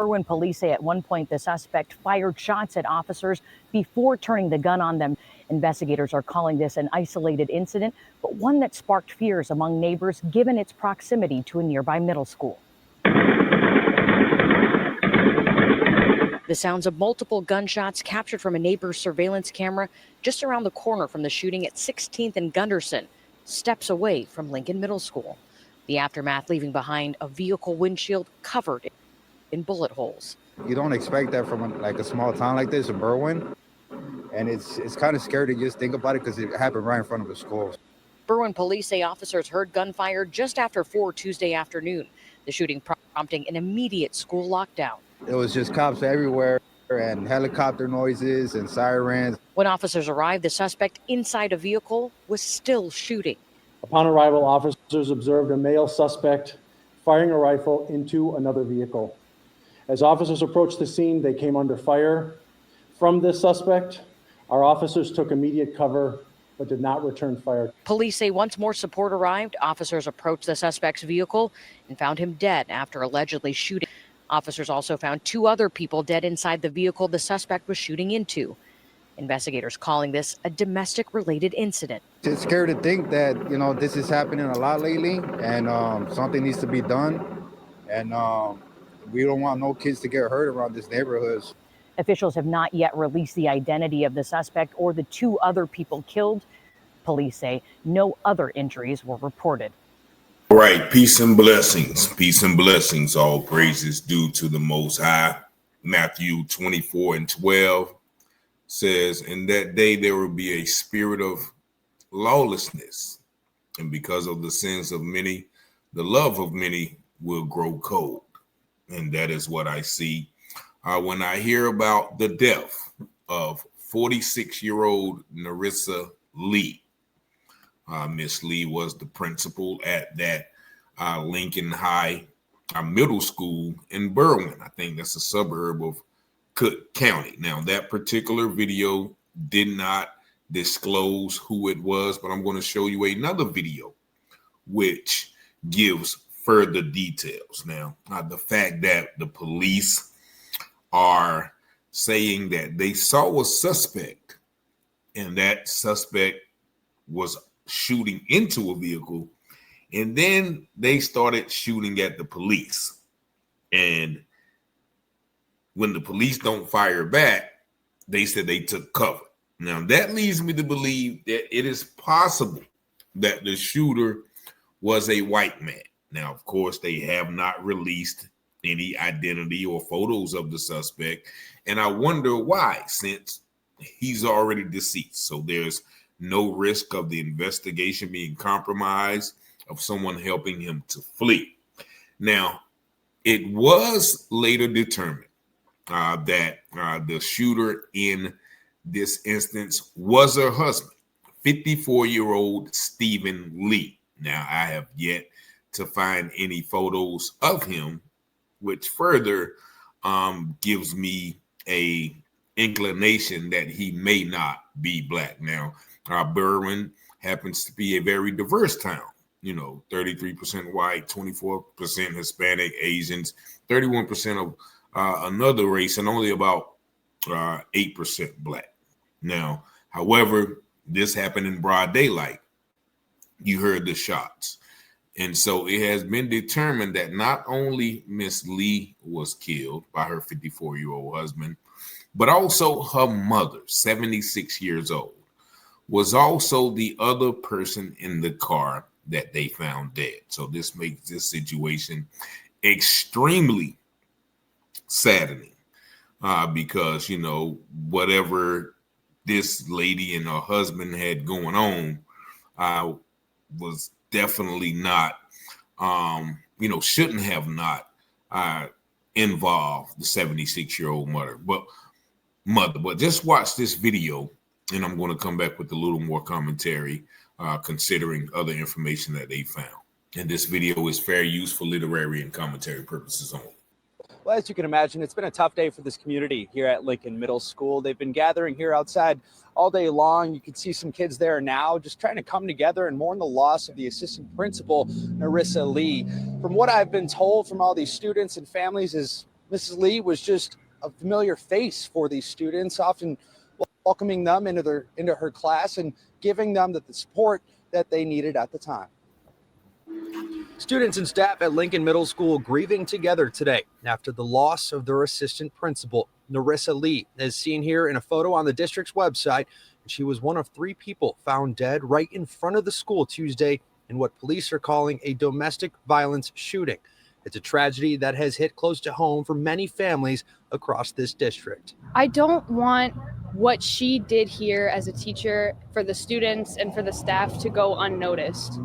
Berwyn police say at one point the suspect fired shots at officers before turning the gun on them. Investigators are calling this an isolated incident, but one that sparked fears among neighbors given its proximity to a nearby middle school. The sounds of multiple gunshots captured from a neighbor's surveillance camera just around the corner from the shooting at 16th and Gunderson, steps away from Lincoln Middle School. The aftermath leaving behind a vehicle windshield covered in bullet holes. You don't expect that from a small town like this in Berwyn, and it's kind of scary to just think about it because it happened right in front of the school. Berwyn police say officers heard gunfire just after 4 Tuesday afternoon, the shooting prompting an immediate school lockdown. It was just cops everywhere and helicopter noises and sirens. When officers arrived, the suspect inside a vehicle was still shooting. Upon arrival, officers observed a male suspect firing a rifle into another vehicle. As officers approached the scene, they came under fire from this suspect. Our officers took immediate cover but did not return fire. Police say once more support arrived, officers approached the suspect's vehicle and found him dead after allegedly shooting. Officers also found 2 other people dead inside the vehicle the suspect was shooting into. Investigators calling this a domestic-related incident. It's scary to think that, this is happening a lot lately, and something needs to be done. And we don't want no kids to get hurt around this neighborhood. Officials have not yet released the identity of the suspect or the 2 other people killed. Police say no other injuries were reported. All right, peace and blessings. Peace and blessings. All praises due to the Most High. Matthew 24:12 says, "In that day there will be a spirit of lawlessness, and because of the sins of many, the love of many will grow cold." And that is what I see when I hear about the death of 46-year-old Nerissa Lee. Miss Lee was the principal at that Lincoln High Middle School in Berwyn. I think that's a suburb of Cook County. Now, that particular video did not disclose who it was, but I'm going to show you another video which gives further details. Now, the fact that the police are saying that they saw a suspect and that suspect was shooting into a vehicle, and then they started shooting at the police. And when the police don't fire back, they said they took cover. Now, that leads me to believe that it is possible that the shooter was a white man. Now, of course, they have not released any identity or photos of the suspect, and I wonder why, since he's already deceased. So there's no risk of the investigation being compromised, of someone helping him to flee. Now, it was later determined that the shooter in this instance was her husband, 54-year-old Stephen Lee. Now, I have yet to find any photos of him, which further gives me a inclination that he may not be black. Now, Berwyn happens to be a very diverse town. 33% white, 24% Hispanic, Asians, 31% of another race, and only about 8% black. Now, however, this happened in broad daylight. You heard the shots. And so it has been determined that not only Miss Lee was killed by her 54-year-old husband, but also her mother, 76 years old, was also the other person in the car that they found dead. So this makes this situation extremely saddening because, whatever this lady and her husband had going on was definitely not, shouldn't have not involved the 76-year-old mother. But just watch this video, and I'm going to come back with a little more commentary considering other information that they found. And this video is fair use for literary and commentary purposes only. Well, as you can imagine, it's been a tough day for this community here at Lincoln Middle School. They've been gathering here outside all day long. You can see some kids there now just trying to come together and mourn the loss of the assistant principal, Nerissa Lee. From what I've been told from all these students and families is Mrs. Lee was just a familiar face for these students, often welcoming them into her class and giving them the support that they needed at the time. Students and staff at Lincoln Middle School grieving together today after the loss of their assistant principal, Nerissa Lee, as seen here in a photo on the district's website. She was one of 3 people found dead right in front of the school Tuesday in what police are calling a domestic violence shooting. It's a tragedy that has hit close to home for many families across this district. I don't want what she did here as a teacher for the students and for the staff to go unnoticed,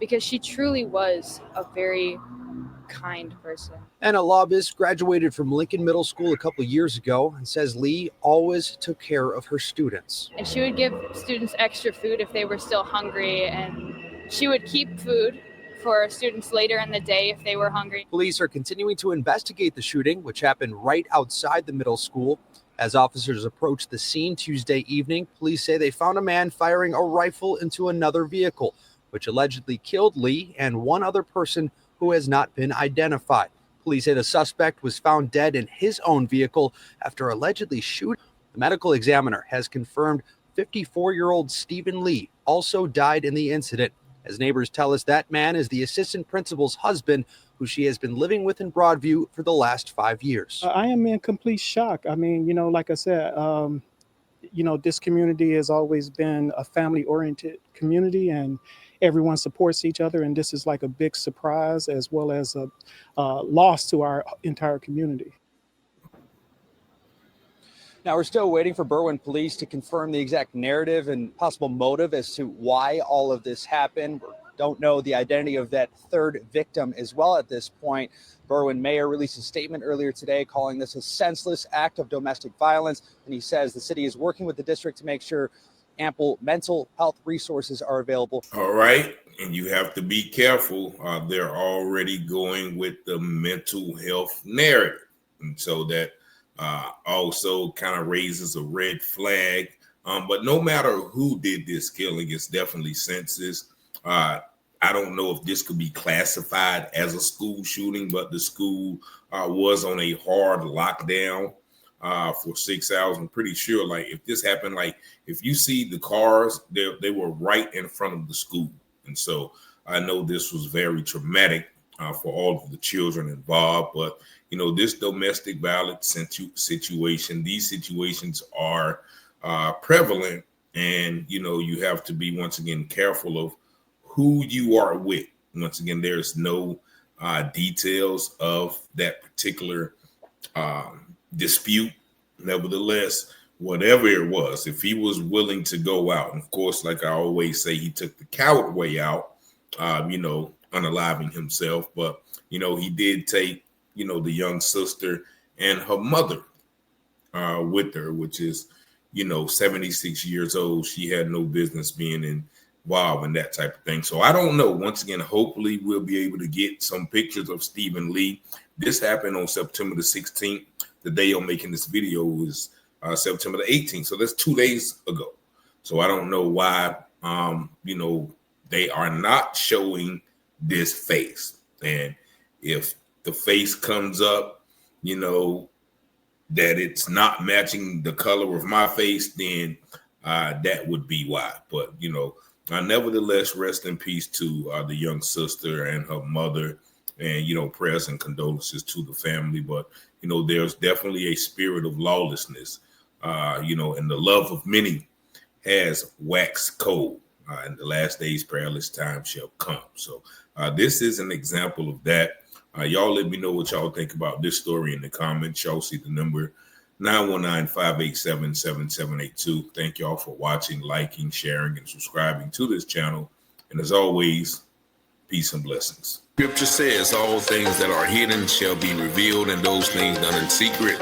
because she truly was a very kind person. Anna Lobis graduated from Lincoln Middle School a couple years ago and says Lee always took care of her students. And she would give students extra food if they were still hungry, and she would keep food for students later in the day if they were hungry. Police are continuing to investigate the shooting, which happened right outside the middle school. As officers approached the scene Tuesday evening, police say they found a man firing a rifle into another vehicle, which allegedly killed Lee and one other person who has not been identified. Police say the suspect was found dead in his own vehicle after allegedly shooting. The medical examiner has confirmed 54-year-old Stephen Lee also died in the incident. As neighbors tell us, that man is the assistant principal's husband, who she has been living with in Broadview for the last 5 years. I am in complete shock. I mean, like I said, this community has always been a family-oriented community, and everyone supports each other. And this is like a big surprise as well as a loss to our entire community. Now, we're still waiting for Berwyn police to confirm the exact narrative and possible motive as to why all of this happened. We don't know the identity of that third victim as well at this point. Berwyn mayor released a statement earlier today calling this a senseless act of domestic violence. And he says the city is working with the district to make sure ample mental health resources are available. All right. And you have to be careful. They're already going with the mental health narrative. And so that also kind of raises a red flag. But no matter who did this killing, it's definitely senseless. I don't know if this could be classified as a school shooting, but the school was on a hard lockdown for 6 hours. I'm pretty sure, like, if this happened, like, if you see the cars, they were right in front of the school. And so I know this was very traumatic for all of the children involved. But, this domestic violence situation, these situations are prevalent. And, you have to be, once again, careful of who you are with. Once again, there's no details of that particular dispute. Nevertheless, whatever it was, if he was willing to go out, and of course, like I always say, he took the coward way out, unaliving himself. But, he did take, the young sister and her mother with her, which is, 76 years old. She had no business being involved in that type of thing. So I don't know. Once again, hopefully we'll be able to get some pictures of Stephen Lee. This happened on September the 16th. The day I'm making this video was September the 18th. So that's 2 days ago. So I don't know why, they are not showing this face. And if the face comes up, that it's not matching the color of my face, then that would be why. But, nevertheless, rest in peace to the young sister and her mother, and, prayers and condolences to the family. But, there's definitely a spirit of lawlessness, and the love of many has waxed cold. In the last days, perilous time shall come. So this is an example of that. Y'all let me know what y'all think about this story in the comments. Y'all see the number 919-587-7782. Thank y'all for watching, liking, sharing, and subscribing to this channel. And as always, peace and blessings. Scripture says all things that are hidden shall be revealed, and those things done in secret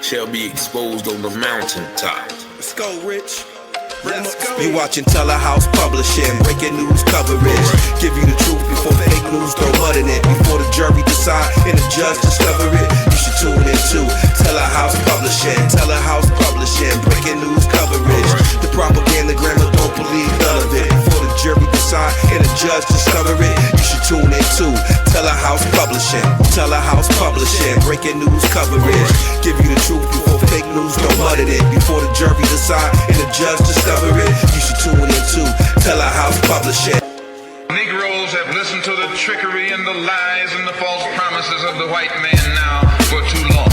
shall be exposed on the mountaintop. Let's go, Rich. Let's go. You watching Telehouse Publishing, breaking news coverage. Give you the truth before fake news throw mud in it. Before the jury decide and the judge discover it. You should tune in to Telehouse Publishing. Telehouse Publishing, breaking news coverage. The propaganda grammar, don't believe none of it. Before the jury decide and the judge discover it. You should tune in to Telehouse Publishing. Telehouse Publishing, breaking news coverage. Give you the truth before fake news don't muddle it. Before the jury decide and the judge discover it, you should tune in to Telehouse Publishing. Negroes have listened to the trickery and the lies and the false promises of the white man now for too long.